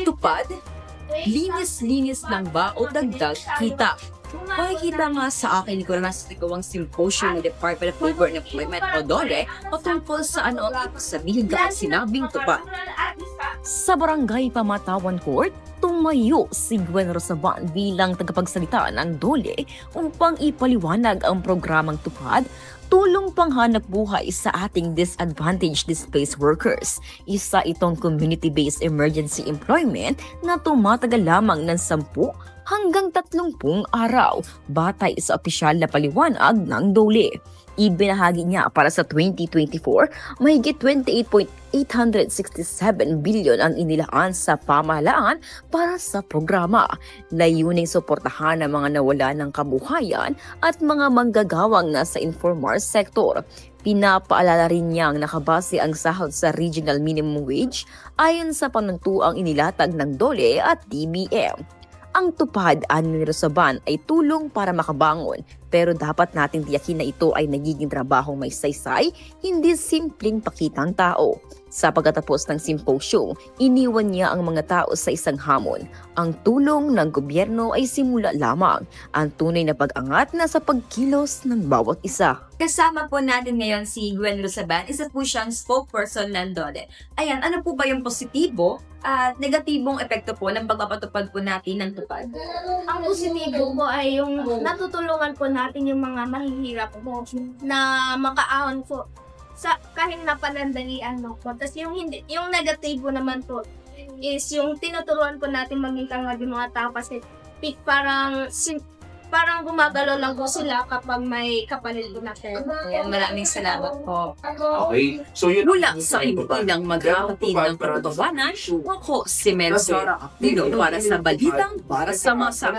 Tupad, linis-linis lang ba o dagdag kita? Makikita nga sa akin ko na nasa tigawang symposium ng Department of Labor and Employment o DOLE patungkol sa ano ang ibig sabihin kapag sinabing tupad. Sa Barangay Pamatawan Court, tumayo si Gwen Rosaban bilang tagapagsalita ng DOLE upang ipaliwanag ang programang tupad, tulong panghanap buhay sa ating disadvantaged displaced workers. Isa itong community-based emergency employment na tumatagal lamang ng 10 hanggang 30 araw, batay sa opisyal na paliwanag ng DOLE. Ibinahagi niya para sa 2024, mahigit 28.867 bilyon ang inilaan sa pamahalaan para sa programa. Layuning suportahan ang mga nawala ng kabuhayan at mga manggagawang nasa informal sector. Pinapaalala rin niyang nakabase ang sahod sa regional minimum wage ayon sa panuntuang inilatag ng DOLE at DBM. Ang tupad, ani ni Rosaban, ay tulong para makabangon, pero dapat nating tiyakin na ito ay nagiging trabahong may saysay, hindi simpleng pakitang tao. Sa pagkatapos ng symposium, iniwan niya ang mga tao sa isang hamon. Ang tulong ng gobyerno ay simula lamang. Ang tunay na pag-angat na sa pagkilos ng bawat isa. Kasama po natin ngayon si Gwen Rosaban, isa po siyang spokesperson ng DOLE. Ayan, ano po ba yung positibo at negatibong epekto po ng pagpapatupad po natin ng tupad? Ang positibo po ay yung natutulungan po natin yung mga mahihirap po na makaahon po sa kahit na panandalian po. Tapos yung negatibo naman po is yung tinuturuan po natin maging tangad yung mga tao kasi parang gumagalaw lang po sila kapag may kapalit po na pera. Maraming salamat po. Okay. So yun Mula sa ilang magkakapatid ng Pagbabanan, ako si Melso Dino para sa Balitang para sa Masa.